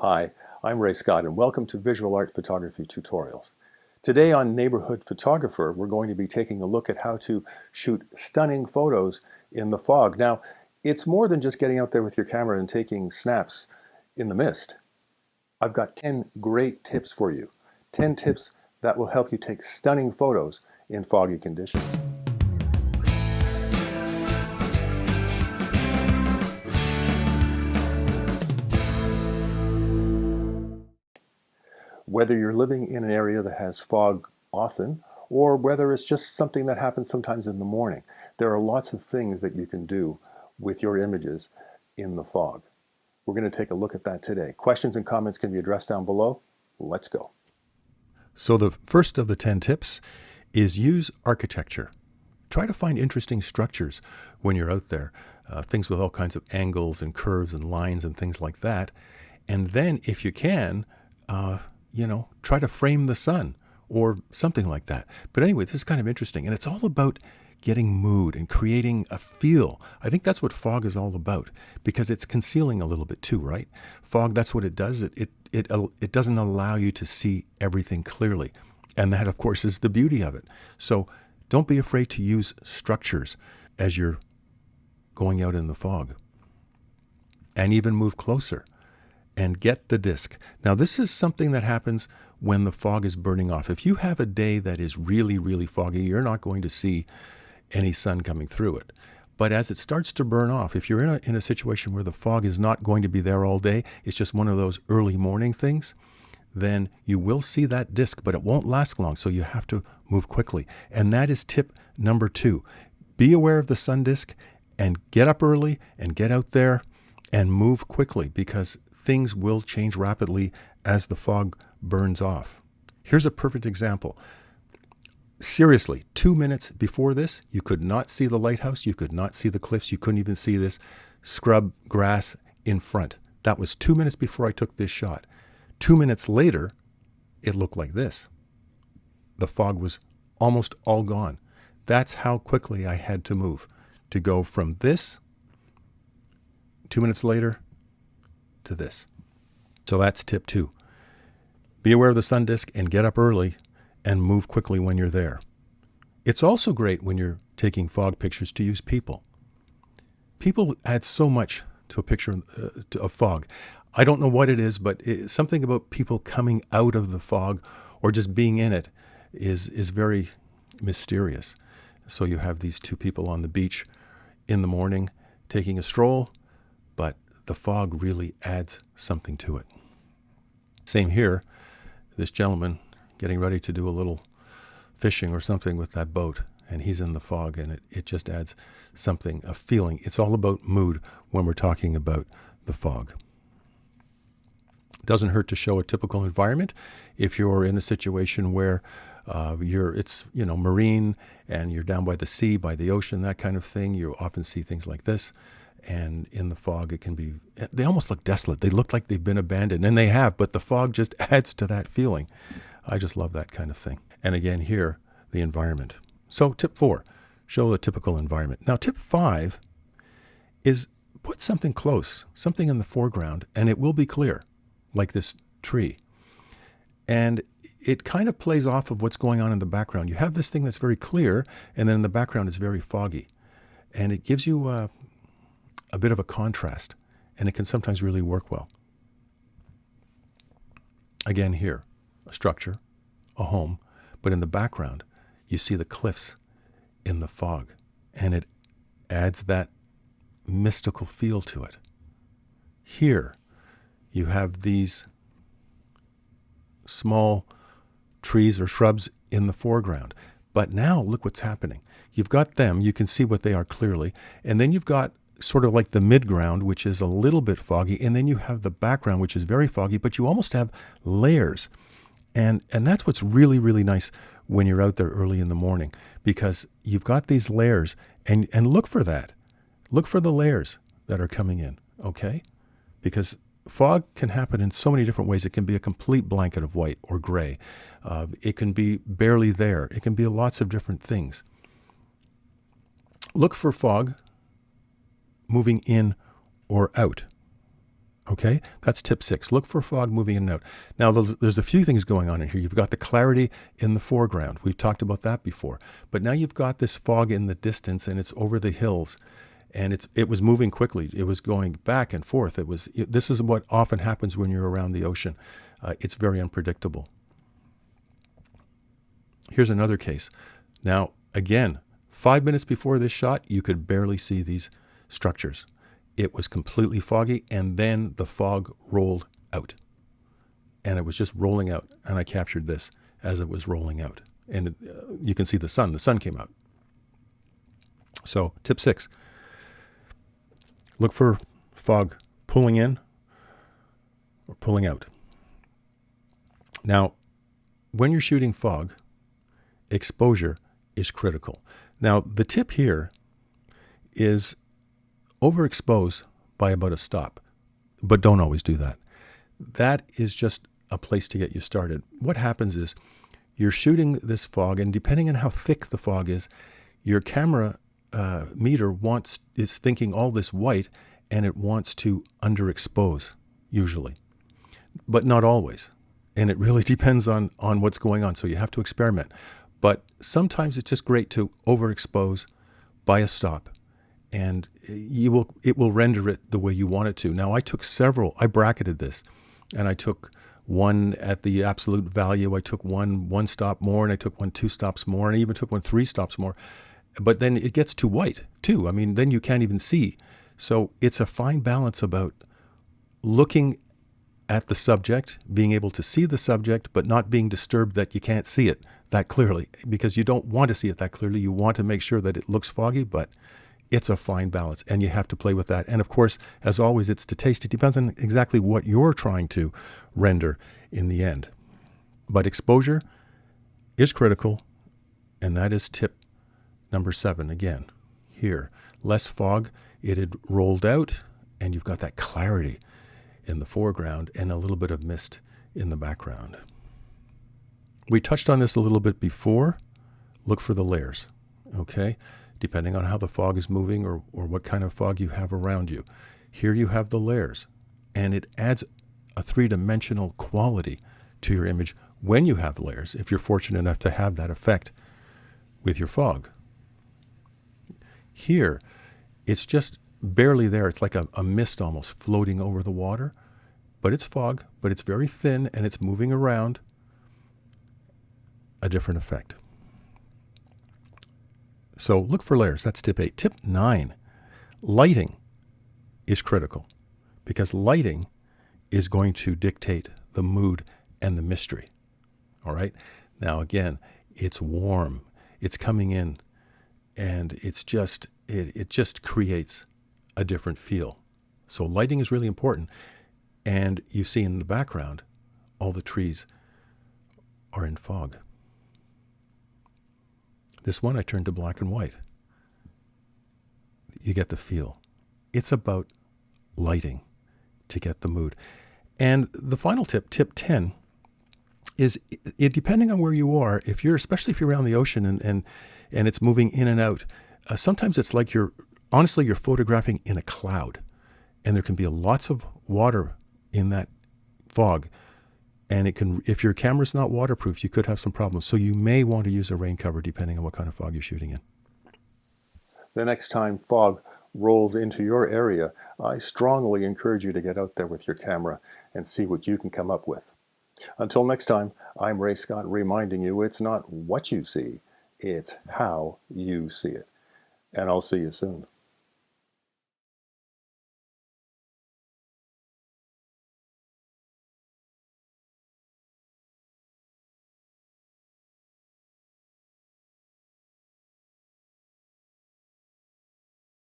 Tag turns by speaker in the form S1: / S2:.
S1: Hi, I'm Ray Scott and welcome to Visual Art Photography Tutorials. Today on Neighborhood Photographer, we're going to be taking a look at how to shoot stunning photos in the fog. Now, it's more than just getting out there with your camera and taking snaps in the mist. I've got 10 great tips for you. 10 tips that will help you take stunning photos in foggy conditions. Whether you're living in an area that has fog often, or whether it's just something that happens sometimes in the morning, there are lots of things that you can do with your images in the fog. We're going to take a look at that today. Questions and comments can be addressed down below. Let's go.
S2: So the first of the 10 tips is use architecture. Try to find interesting structures when you're out there, things with all kinds of angles and curves and lines and things like that. And then if you can, try to frame the sun or something like that. But anyway, this is kind of interesting. And it's all about getting mood and creating a feel. I think that's what fog is all about, because it's concealing a little bit too, right? Fog, that's what it does. It doesn't allow you to see everything clearly. And that, of course, is the beauty of it. So don't be afraid to use structures as you're going out in the fog. And even move closer and get the disc. Now, this is something that happens when the fog is burning off. If you have a day that is really, really foggy, you're not going to see any sun coming through it. But as it starts to burn off, if you're in a situation where the fog is not going to be there all day, it's just one of those early morning things, then you will see that disc, but it won't last long, so you have to move quickly. And that is tip number 2. Be aware of the sun disk and get up early and get out there and move quickly, because things will change rapidly as the fog burns off. Here's a perfect example. Seriously, 2 minutes before this, you could not see the lighthouse, you could not see the cliffs, you couldn't even see this scrub grass in front. That was 2 minutes before I took this shot. 2 minutes later, it looked like this. The fog was almost all gone. That's how quickly I had to move to go from this 2 minutes later to this. So that's tip 2. Be aware of the sun disk and get up early and move quickly when you're there. It's also great when you're taking fog pictures to use people. People add so much to a picture of fog. I don't know what it is, but something about people coming out of the fog or just being in it is very mysterious. So you have these two people on the beach in the morning taking a stroll, but the fog really adds something to it. Same here, this gentleman getting ready to do a little fishing or something with that boat, and he's in the fog, and it just adds something, a feeling. It's all about mood when we're talking about the fog. Doesn't hurt to show a typical environment. If you're in a situation where it's marine and you're down by the sea, by the ocean, that kind of thing, you often see things like this. And in the fog, they almost look desolate. They look like they've been abandoned, and they have, but the fog just adds to that feeling. I just love that kind of thing. And again, here, the environment. So tip 4, show a typical environment. Now, tip 5 is put something close, something in the foreground, and it will be clear, like this tree. And it kind of plays off of what's going on in the background. You have this thing that's very clear, and then in the background it's very foggy. And it gives you a bit of a contrast, and it can sometimes really work well. Again here, a structure, a home, but in the background, you see the cliffs in the fog, and it adds that mystical feel to it. Here, you have these small trees or shrubs in the foreground, but now look what's happening. You've got them, you can see what they are clearly, and then you've got sort of like the midground, which is a little bit foggy, and then you have the background, which is very foggy, but you almost have layers. And that's what's really, really nice when you're out there early in the morning, because you've got these layers, and look for that. Look for the layers that are coming in, okay? Because fog can happen in so many different ways. It can be a complete blanket of white or gray. It can be barely there. It can be lots of different things. Look for fog moving in or out. Okay, that's tip 6. Look for fog moving in and out. Now, there's a few things going on in here. You've got the clarity in the foreground. We've talked about that before. But now you've got this fog in the distance, and it's over the hills, and it was moving quickly. It was going back and forth. This is what often happens when you're around the ocean. It's very unpredictable. Here's another case. Now, again, 5 minutes before this shot, you could barely see these structures. It was completely foggy, and then the fog rolled out. And it was just rolling out, and I captured this as it was rolling out. And you can see the sun. The sun came out. So, tip 6. Look for fog pulling in or pulling out. Now, when you're shooting fog, exposure is critical. Now, the tip here is overexpose by about a stop, but don't always do that. That is just a place to get you started. What happens is you're shooting this fog, and depending on how thick the fog is, your camera meter is thinking all this white, and it wants to underexpose usually, but not always. And it really depends on what's going on. So you have to experiment. But sometimes it's just great to overexpose by a stop, and it will render it the way you want it to. Now, I bracketed this, and I took one at the absolute value. I took one stop more, and I took one 2 stops more, and I even took one 3 stops more. But then it gets too white too. I mean, then you can't even see. So it's a fine balance about looking at the subject, being able to see the subject, but not being disturbed that you can't see it that clearly, because you don't want to see it that clearly. You want to make sure that it looks foggy, but it's a fine balance, and you have to play with that. And of course, as always, it's to taste. It depends on exactly what you're trying to render in the end. But exposure is critical, and that is tip number 7. Again, here, less fog. It had rolled out, and you've got that clarity in the foreground and a little bit of mist in the background. We touched on this a little bit before. Look for the layers, okay? Depending on how the fog is moving or what kind of fog you have around you. Here you have the layers, and it adds a 3-dimensional quality to your image when you have layers, if you're fortunate enough to have that effect with your fog. Here, it's just barely there. It's like a mist almost floating over the water, but it's fog, but it's very thin, and it's moving around. A different effect. So look for layers. That's tip 8. Tip 9, lighting is critical, because lighting is going to dictate the mood and the mystery. All right. Now, again, it's warm. It's coming in, and it just creates a different feel. So lighting is really important. And you see in the background, all the trees are in fog. This one I turned to black and white. You get the feel. It's about lighting to get the mood. And the final tip, tip 10, is depending on where you are, especially if you're around the ocean and it's moving in and out, sometimes it's like you're photographing in a cloud, and there can be lots of water in that fog. And if your camera's not waterproof, you could have some problems. So you may want to use a rain cover depending on what kind of fog you're shooting in.
S1: The next time fog rolls into your area, I strongly encourage you to get out there with your camera and see what you can come up with. Until next time, I'm Ray Scott, reminding you it's not what you see, it's how you see it. And I'll see you soon.